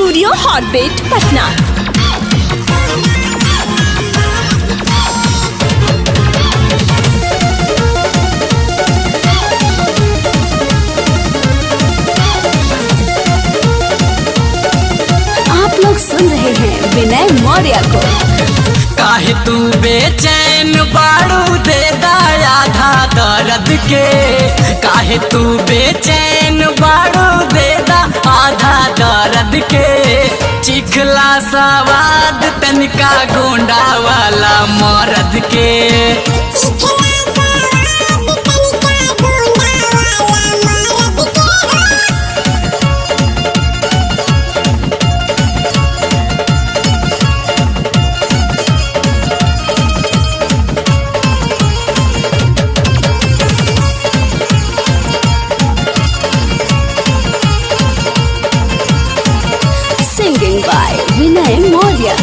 Studio Hotbit Patna. आप लोग सुन रहे हैं विनय मौर्य को। काहे तू बेचैन बाड़ू दे दाया था दर्द के, काहे तू बेचैन बाड़ू दे दा आधा दर्द के। चिखला सवाद तनिका गोंडा वाला मर्द के। सिंगिंग बाय विनय मौर्य।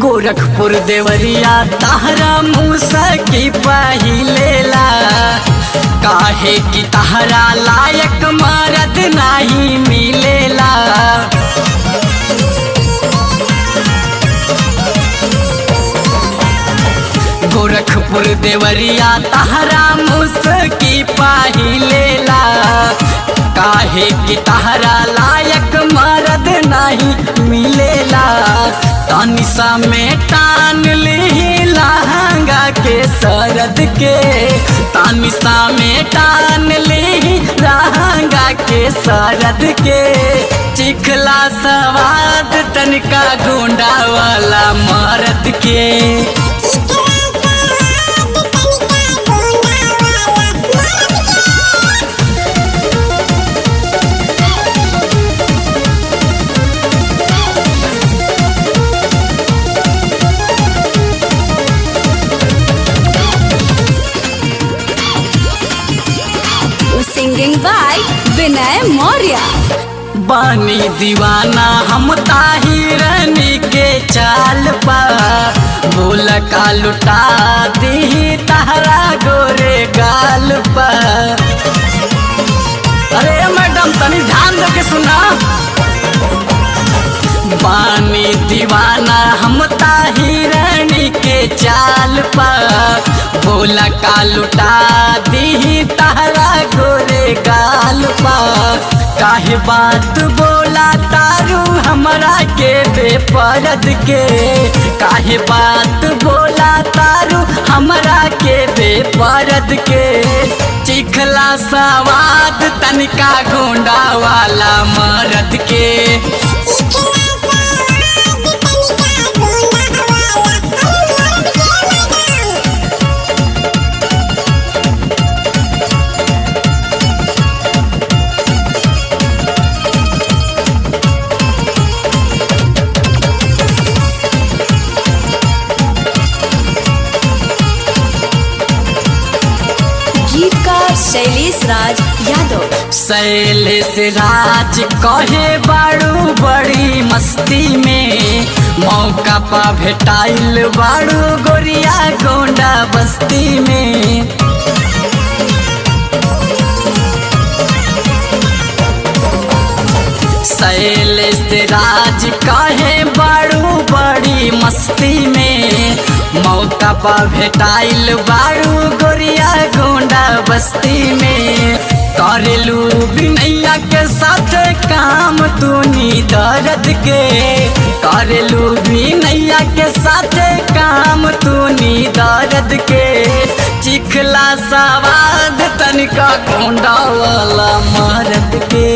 गोरखपुर देवरिया तहरा मूसा की पहिलेला, काहे की तहरा लायक मर्द नहीं मिलेला। गोरखपुर देवरिया तहरा मूसा की पहिलेला, काहे की तहरा लायक मर्द नहीं मिलेला। तनिसा में टान ली लहंगा के सरद के, तनिसा में टान ली लहंगा के सरद के। चिखला सवाद तनिका गोंडा वाला मर्द के। सिंगिंग बाय विनय मौर्य। बानी दीवाना हम ताहिरनी के चाल पा, बोल का लुटा दी तहरा गोरे गाल पा। अरे मैडम तनी ध्यान दे के सुना। बानी दीवाना हम ताहिरनी के चाल पा, बोल का लुटा दी तहरा गोरे गाल पा। काहे बात बोला तारू हमरा के बेपरद के, काहे बात बोला तारू हमरा के बेपरद के। चिखला सवाद तनिका गोंडा वाला मर्द के। गीतकार शैलेश राज यादव। शैलेश राज कहे बाड़ू बड़ी मस्ती में, मौका पा भेटाइल बाड़ू गोरिया गोंडा बस्ती में। शैलेश राज कहे बाड़ू बड़ी मस्ती में, मौका पा भेटाइल बाड़ू गोरिया गोंडा बस्ती में। करेलू बिनैया के साथ काम तूनी दर्द के, करेलू बिनैया के साथ काम तूनी दर्द के। चिखला सवाद तनिका गोंडा वाला मर्द के।